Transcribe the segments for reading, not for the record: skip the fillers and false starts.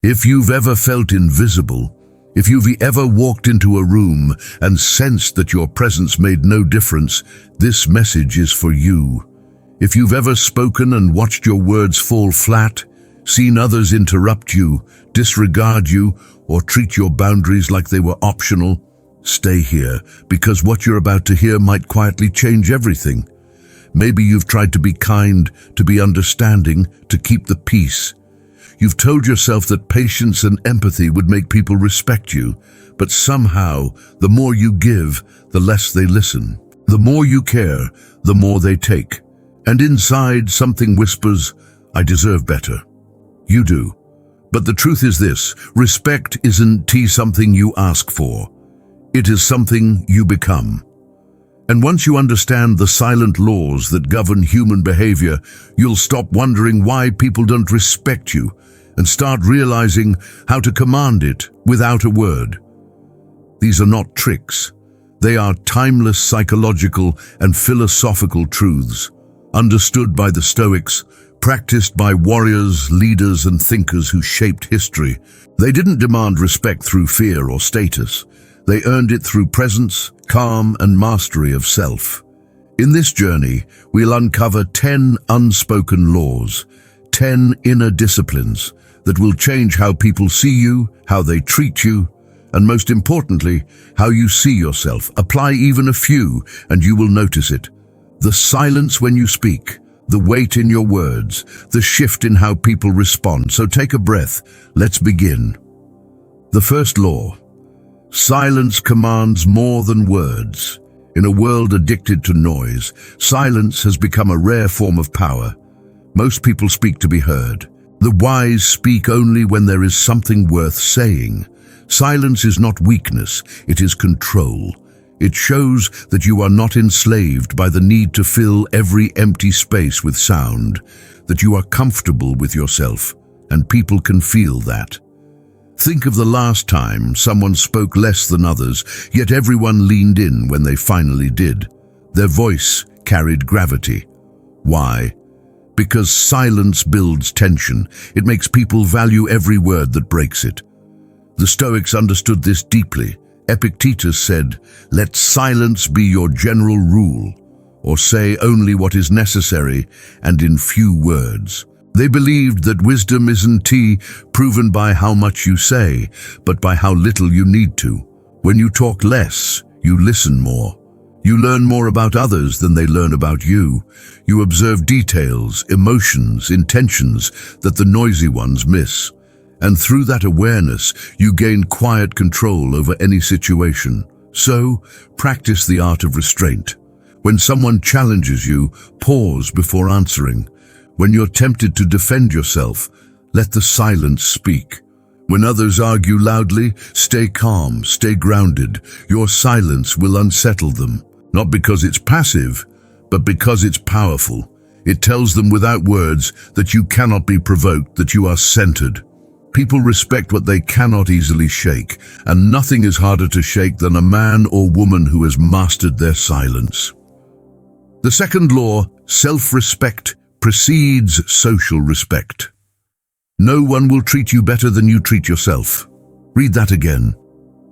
If you've ever felt invisible, if you've ever walked into a room and sensed that your presence made no difference, this message is for you. If you've ever spoken and watched your words fall flat, seen others interrupt you, disregard you, or treat your boundaries like they were optional, stay here, because what you're about to hear might quietly change everything. Maybe you've tried to be kind, to be understanding, to keep the peace. You've told yourself that patience and empathy would make people respect you, but somehow, the more you give, the less they listen. The more you care, the more they take. And inside, something whispers, "I deserve better." You do. But the truth is this: respect isn't something you ask for. It is something you become. And once you understand the silent laws that govern human behavior, you'll stop wondering why people don't respect you and start realizing how to command it without a word. These are not tricks. They are timeless psychological and philosophical truths, understood by the Stoics, practiced by warriors, leaders, and thinkers who shaped history. They didn't demand respect through fear or status. They earned it through presence, calm, and mastery of self. In this journey, we'll uncover 10 unspoken laws, 10 inner disciplines that will change how people see you, how they treat you, and most importantly, how you see yourself. Apply even a few, and you will notice it. The silence when you speak, the weight in your words, the shift in how people respond. So take a breath. Let's begin. The first law: silence commands more than words. In a world addicted to noise, silence has become a rare form of power. Most people speak to be heard. The wise speak only when there is something worth saying. Silence is not weakness, it is control. It shows that you are not enslaved by the need to fill every empty space with sound, that you are comfortable with yourself, and people can feel that. Think of the last time someone spoke less than others, yet everyone leaned in when they finally did. Their voice carried gravity. Why? Because silence builds tension. It makes people value every word that breaks it. The Stoics understood this deeply. Epictetus said, "Let silence be your general rule," or say only what is necessary and in few words. They believed that wisdom isn't proven by how much you say, but by how little you need to. When you talk less, you listen more. You learn more about others than they learn about you. You observe details, emotions, intentions that the noisy ones miss. And through that awareness, you gain quiet control over any situation. So, practice the art of restraint. When someone challenges you, pause before answering. When you're tempted to defend yourself, let the silence speak. When others argue loudly, stay calm, stay grounded. Your silence will unsettle them. Not because it's passive, but because it's powerful. It tells them without words that you cannot be provoked, that you are centered. People respect what they cannot easily shake, and nothing is harder to shake than a man or woman who has mastered their silence. The second law: self-respect precedes social respect. No one will treat you better than you treat yourself. Read that again,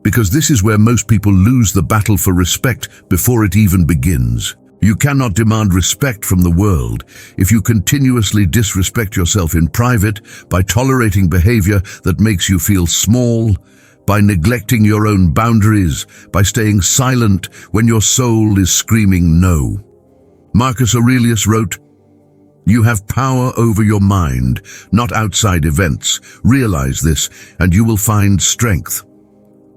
because this is where most people lose the battle for respect before it even begins. You cannot demand respect from the world if you continuously disrespect yourself in private, by tolerating behavior that makes you feel small, by neglecting your own boundaries, by staying silent when your soul is screaming no. Marcus Aurelius wrote, "You have power over your mind, not outside events. Realize this, and you will find strength."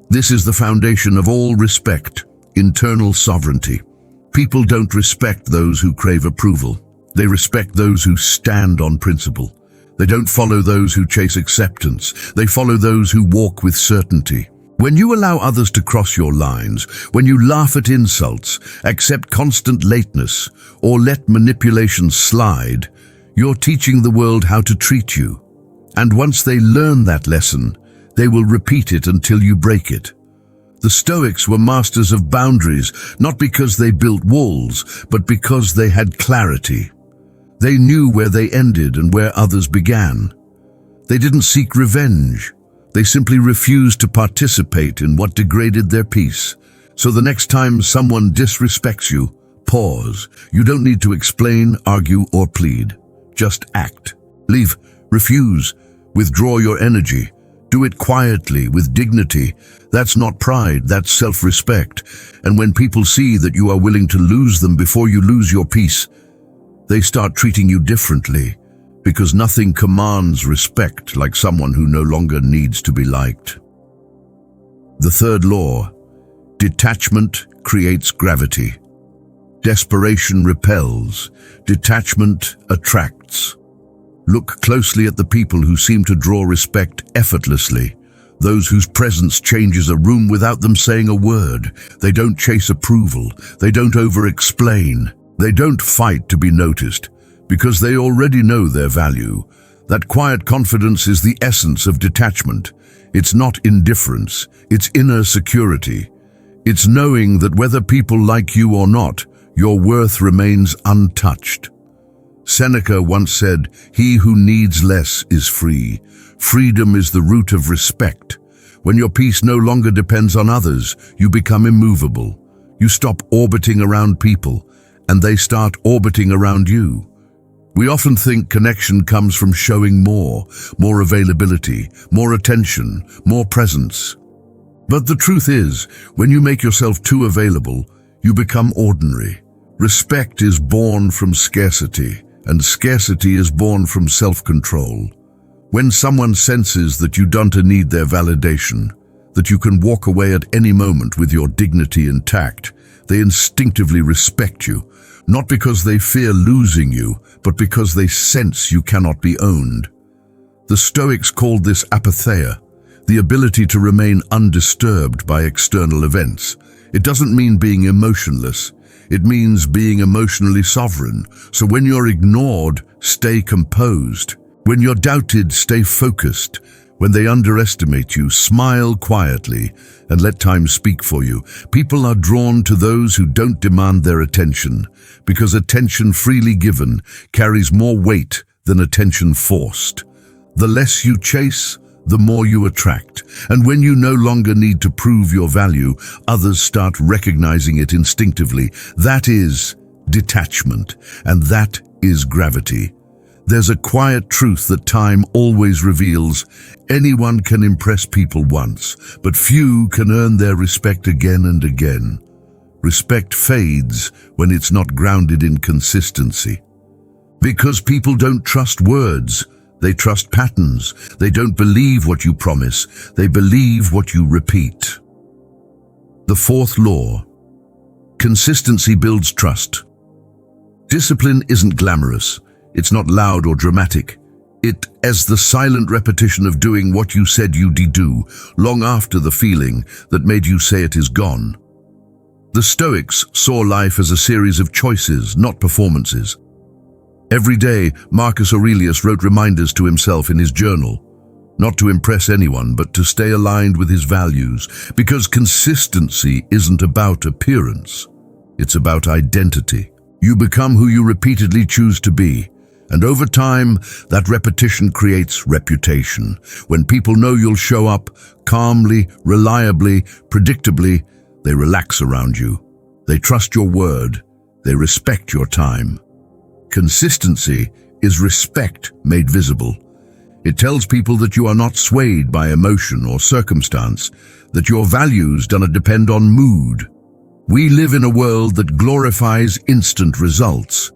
This is the foundation of all respect: internal sovereignty. People don't respect those who crave approval. They respect those who stand on principle. They don't follow those who chase acceptance. They follow those who walk with certainty. When you allow others to cross your lines, when you laugh at insults, accept constant lateness, or let manipulation slide, you're teaching the world how to treat you. And once they learn that lesson, they will repeat it until you break it. The Stoics were masters of boundaries, not because they built walls, but because they had clarity. They knew where they ended and where others began. They didn't seek revenge. They simply refused to participate in what degraded their peace. So the next time someone disrespects you, pause. You don't need to explain, argue, or plead. Just act. Leave. Refuse. Withdraw your energy. Do it quietly, with dignity. That's not pride, that's self-respect. And when people see that you are willing to lose them before you lose your peace, they start treating you differently, because nothing commands respect like someone who no longer needs to be liked. The third law: detachment creates gravity. Desperation repels, detachment attracts. Look closely at the people who seem to draw respect effortlessly, those whose presence changes a room without them saying a word. They don't chase approval, they don't over-explain, they don't fight to be noticed, because they already know their value. That quiet confidence is the essence of detachment. It's not indifference, it's inner security. It's knowing that whether people like you or not, your worth remains untouched. Seneca once said, "He who needs less is free." Freedom is the root of respect. When your peace no longer depends on others, you become immovable. You stop orbiting around people, and they start orbiting around you. We often think connection comes from showing more availability, more attention, more presence. But the truth is, when you make yourself too available, you become ordinary. Respect is born from scarcity, and scarcity is born from self-control. When someone senses that you don't need their validation, that you can walk away at any moment with your dignity intact, they instinctively respect you, not because they fear losing you, but because they sense you cannot be owned. The Stoics called this apatheia, the ability to remain undisturbed by external events. It doesn't mean being emotionless. It means being emotionally sovereign. So when you're ignored, stay composed. When you're doubted, stay focused. When they underestimate you, smile quietly and let time speak for you. People are drawn to those who don't demand their attention, because attention freely given carries more weight than attention forced. The less you chase, the more you attract. And when you no longer need to prove your value, others start recognizing it instinctively. That is detachment, and that is gravity. There's a quiet truth that time always reveals. Anyone can impress people once, but few can earn their respect again and again. Respect fades when it's not grounded in consistency. Because people don't trust words, they trust patterns. They don't believe what you promise, they believe what you repeat. The fourth law: consistency builds trust. Discipline isn't glamorous. It's not loud or dramatic. It is the silent repetition of doing what you said you'd do, long after the feeling that made you say it is gone. The Stoics saw life as a series of choices, not performances. Every day, Marcus Aurelius wrote reminders to himself in his journal, not to impress anyone, but to stay aligned with his values, because consistency isn't about appearance. It's about identity. You become who you repeatedly choose to be. And over time, that repetition creates reputation. When people know you'll show up calmly, reliably, predictably, they relax around you. They trust your word. They respect your time. Consistency is respect made visible. It tells people that you are not swayed by emotion or circumstance, that your values don't depend on mood. We live in a world that glorifies instant results.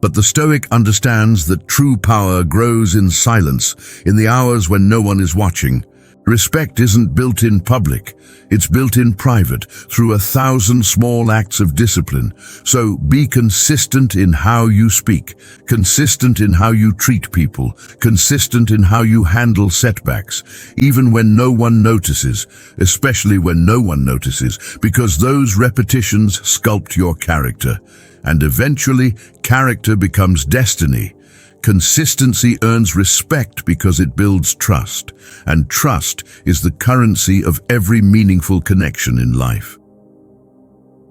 But the Stoic understands that true power grows in silence, in the hours when no one is watching. Respect isn't built in public, it's built in private, through 1,000 small acts of discipline. So be consistent in how you speak, consistent in how you treat people, consistent in how you handle setbacks, even when no one notices, especially when no one notices, because those repetitions sculpt your character. And eventually, character becomes destiny. Consistency earns respect because it builds trust, and trust is the currency of every meaningful connection in life.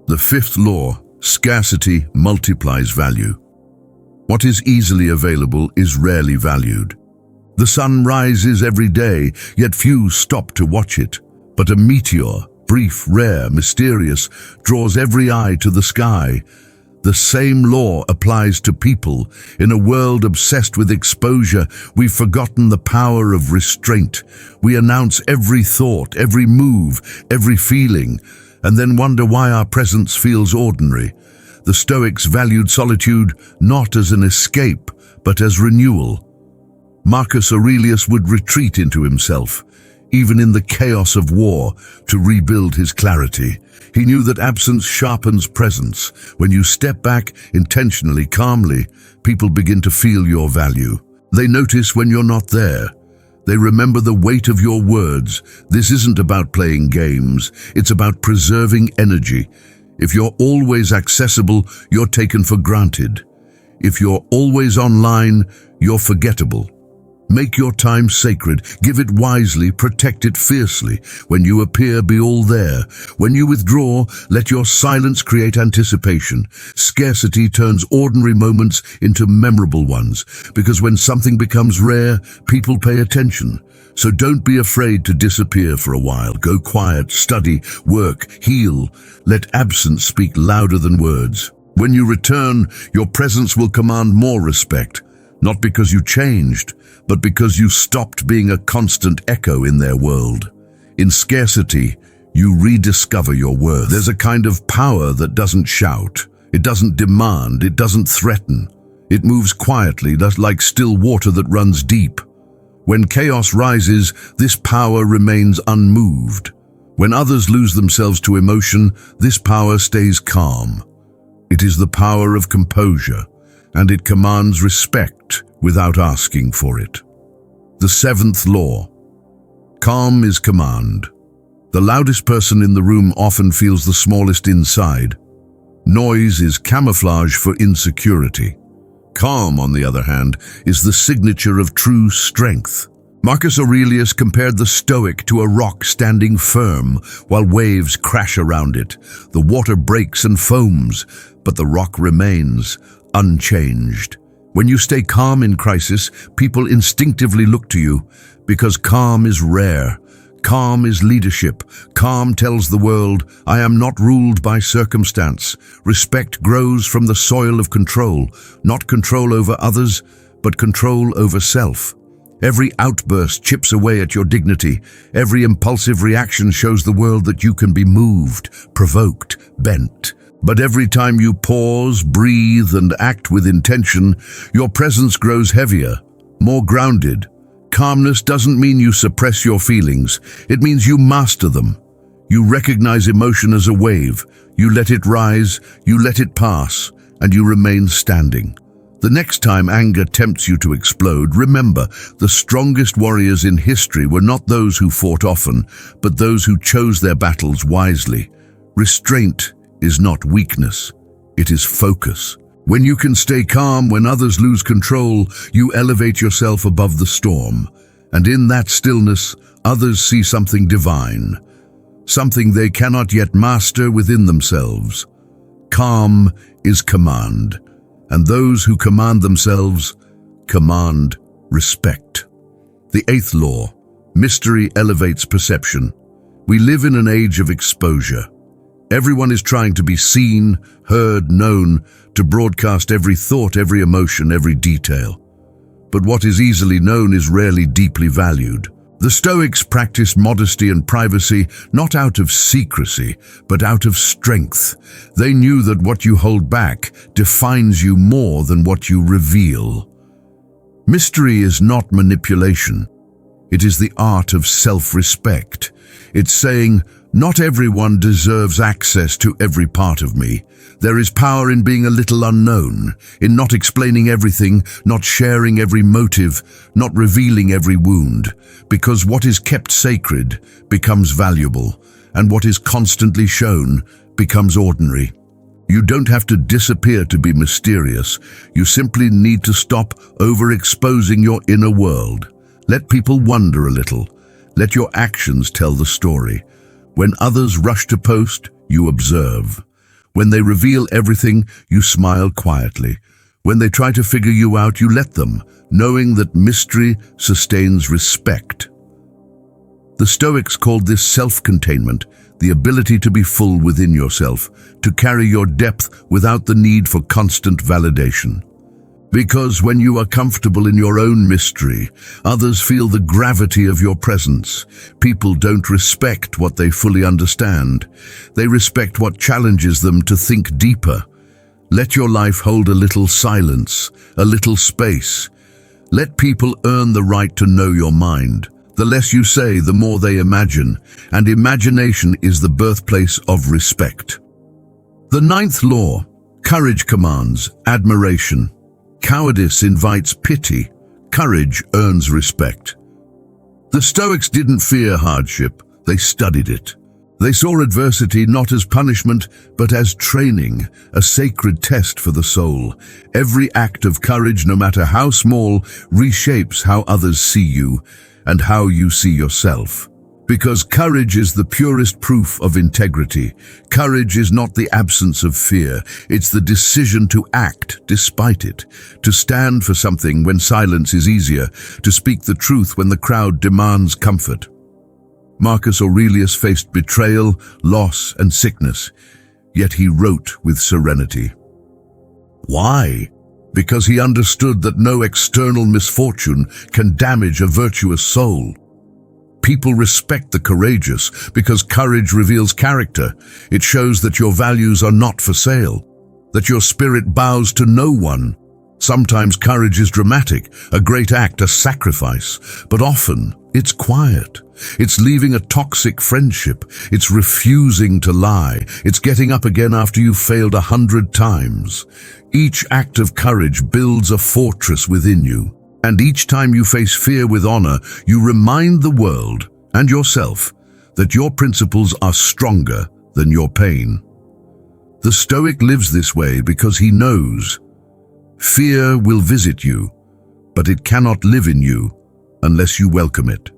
The fifth law: scarcity multiplies value. What is easily available is rarely valued. The sun rises every day, yet few stop to watch it. But a meteor, brief, rare, mysterious, draws every eye to the sky. The same law applies to people. In a world obsessed with exposure, we've forgotten the power of restraint. We announce every thought, every move, every feeling, and then wonder why our presence feels ordinary. The Stoics valued solitude not as an escape, but as renewal. Marcus Aurelius would retreat into himself, even in the chaos of war, to rebuild his clarity. He knew that absence sharpens presence. When you step back intentionally, calmly, people begin to feel your value. They notice when you're not there. They remember the weight of your words. This isn't about playing games. It's about preserving energy. If you're always accessible, you're taken for granted. If you're always online, you're forgettable. Make your time sacred, give it wisely, protect it fiercely. When you appear, be all there. When you withdraw, let your silence create anticipation. Scarcity turns ordinary moments into memorable ones, because when something becomes rare, people pay attention. So don't be afraid to disappear for a while. Go quiet, study, work, heal. Let absence speak louder than words. When you return, your presence will command more respect, not because you changed, but because you stopped being a constant echo in their world. In scarcity, you rediscover your worth. There's a kind of power that doesn't shout. It doesn't demand. It doesn't threaten. It moves quietly, like still water that runs deep. When chaos rises, this power remains unmoved. When others lose themselves to emotion, this power stays calm. It is the power of composure, and it commands respect without asking for it. The seventh law. Calm is command. The loudest person in the room often feels the smallest inside. Noise is camouflage for insecurity. Calm, on the other hand, is the signature of true strength. Marcus Aurelius compared the Stoic to a rock standing firm while waves crash around it. The water breaks and foams, but the rock remains unchanged. When you stay calm in crisis, people instinctively look to you, because calm is rare. Calm is leadership. Calm tells the world, I am not ruled by circumstance. Respect grows from the soil of control, not control over others, but control over self. Every outburst chips away at your dignity. Every impulsive reaction shows the world that you can be moved, provoked, bent. But every time you pause, breathe, and act with intention, your presence grows heavier, more grounded. Calmness doesn't mean you suppress your feelings. It means you master them. You recognize emotion as a wave. You let it rise, you let it pass, and you remain standing. The next time anger tempts you to explode, remember, the strongest warriors in history were not those who fought often, but those who chose their battles wisely. Restraint is not weakness, it is focus. When you can stay calm when others lose control, you elevate yourself above the storm. And in that stillness, others see something divine, something they cannot yet master within themselves. Calm is command, and those who command themselves command respect. The eighth law, mystery elevates perception. We live in an age of exposure. Everyone is trying to be seen, heard, known, to broadcast every thought, every emotion, every detail. But what is easily known is rarely deeply valued. The Stoics practiced modesty and privacy not out of secrecy, but out of strength. They knew that what you hold back defines you more than what you reveal. Mystery is not manipulation. It is the art of self-respect. It's saying, not everyone deserves access to every part of me. There is power in being a little unknown, in not explaining everything, not sharing every motive, not revealing every wound, because what is kept sacred becomes valuable, and what is constantly shown becomes ordinary. You don't have to disappear to be mysterious. You simply need to stop overexposing your inner world. Let people wonder a little. Let your actions tell the story. When others rush to post, you observe. When they reveal everything, you smile quietly. When they try to figure you out, you let them. knowing that mystery sustains respect. The Stoics called this self-containment, the ability to be full within yourself, to carry your depth without the need for constant validation. Because when you are comfortable in your own mystery, others feel the gravity of your presence. People don't respect what they fully understand. They respect what challenges them to think deeper. Let your life hold a little silence, a little space. Let people earn the right to know your mind. The less you say, the more they imagine, and imagination is the birthplace of respect. The ninth law: courage commands admiration. Cowardice invites pity. Courage earns respect. The Stoics didn't fear hardship, they studied it. They saw adversity not as punishment, but as training, a sacred test for the soul. Every act of courage, no matter how small, reshapes how others see you and how you see yourself. Because courage is the purest proof of integrity. Courage is not the absence of fear, it's the decision to act despite it, to stand for something when silence is easier, to speak the truth when the crowd demands comfort. Marcus Aurelius faced betrayal, loss, and sickness, yet he wrote with serenity. Why? Because he understood that no external misfortune can damage a virtuous soul. People respect the courageous because courage reveals character. It shows that your values are not for sale, that your spirit bows to no one. Sometimes courage is dramatic, a great act, a sacrifice, but often it's quiet. It's leaving a toxic friendship. It's refusing to lie. It's getting up again after you've failed 100 times. Each act of courage builds a fortress within you. And each time you face fear with honor, you remind the world and yourself that your principles are stronger than your pain. The Stoic lives this way because he knows fear will visit you, but it cannot live in you unless you welcome it.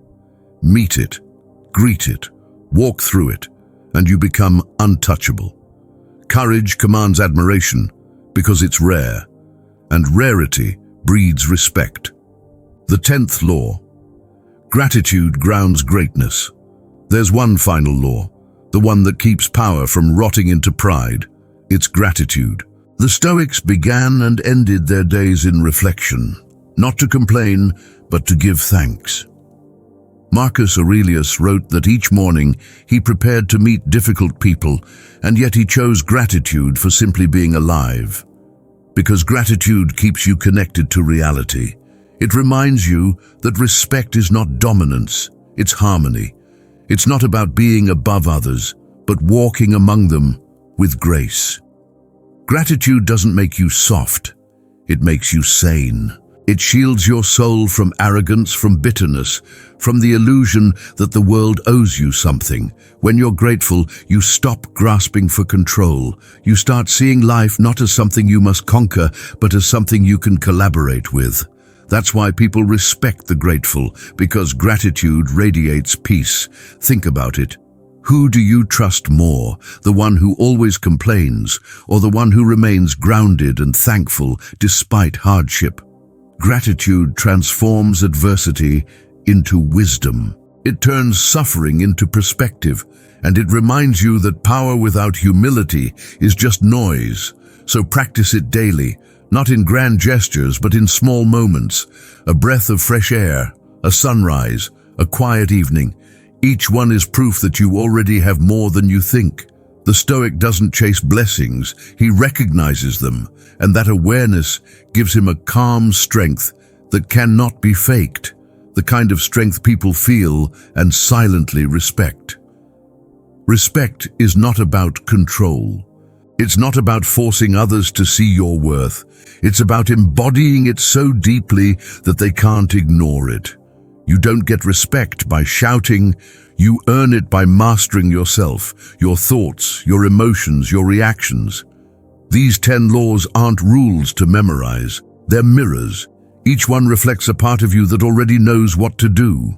Meet it, greet it, walk through it, and you become untouchable. Courage commands admiration because it's rare, and rarity breeds respect. The 10th law: gratitude grounds greatness. There's one final law, the one that keeps power from rotting into pride. It's gratitude. The Stoics began and ended their days in reflection, not to complain, but to give thanks. Marcus Aurelius wrote that each morning he prepared to meet difficult people, and yet he chose gratitude for simply being alive. Because gratitude keeps you connected to reality. It reminds you that respect is not dominance, it's harmony. It's not about being above others, but walking among them with grace. Gratitude doesn't make you soft, it makes you sane. It shields your soul from arrogance, from bitterness, from the illusion that the world owes you something. When you're grateful, you stop grasping for control. You start seeing life not as something you must conquer, but as something you can collaborate with. That's why people respect the grateful, because gratitude radiates peace. Think about it. Who do you trust more, the one who always complains, or the one who remains grounded and thankful despite hardship? Gratitude transforms adversity into wisdom. It turns suffering into perspective, and it reminds you that power without humility is just noise. So practice it daily, not in grand gestures, but in small moments. A breath of fresh air, a sunrise, a quiet evening. Each one is proof that you already have more than you think. The Stoic doesn't chase blessings, he recognizes them, and that awareness gives him a calm strength that cannot be faked, the kind of strength people feel and silently respect. Respect is not about control. It's not about forcing others to see your worth. It's about embodying it so deeply that they can't ignore it. You don't get respect by shouting, you earn it by mastering yourself, your thoughts, your emotions, your reactions. These 10 laws aren't rules to memorize, they're mirrors. Each one reflects a part of you that already knows what to do.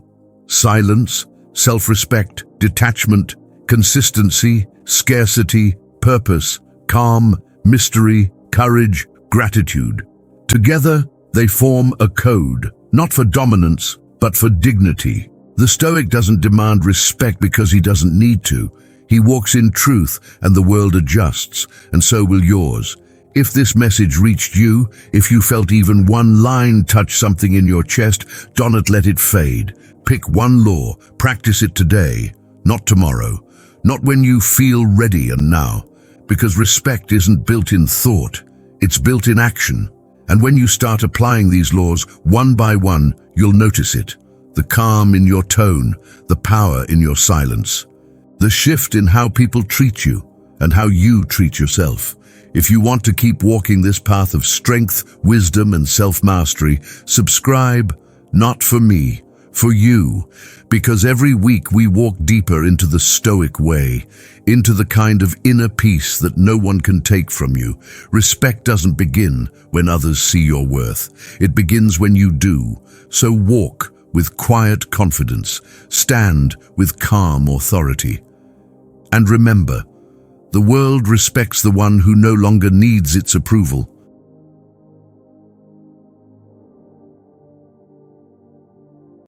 Silence, self-respect, detachment, consistency, scarcity, purpose, calm, mystery, courage, gratitude. Together, They form a code, not for dominance, but for dignity. The Stoic doesn't demand respect because he doesn't need to. He walks in truth and the world adjusts, and so will yours. If this message reached you, if you felt even one line touch something in your chest, do not let it fade. Pick one law, practice it today, not tomorrow, not when you feel ready and now. Because respect isn't built in thought, it's built in action. And when you start applying these laws one by one, you'll notice it. The calm in your tone, the power in your silence. The shift in how people treat you and how you treat yourself. If you want to keep walking this path of strength, wisdom, and self-mastery, subscribe, not for me, for you, because every week we walk deeper into the Stoic way, into the kind of inner peace that no one can take from you. Respect doesn't begin when others see your worth. It begins when you do. So walk with quiet confidence, stand with calm authority. And remember, the world respects the one who no longer needs its approval.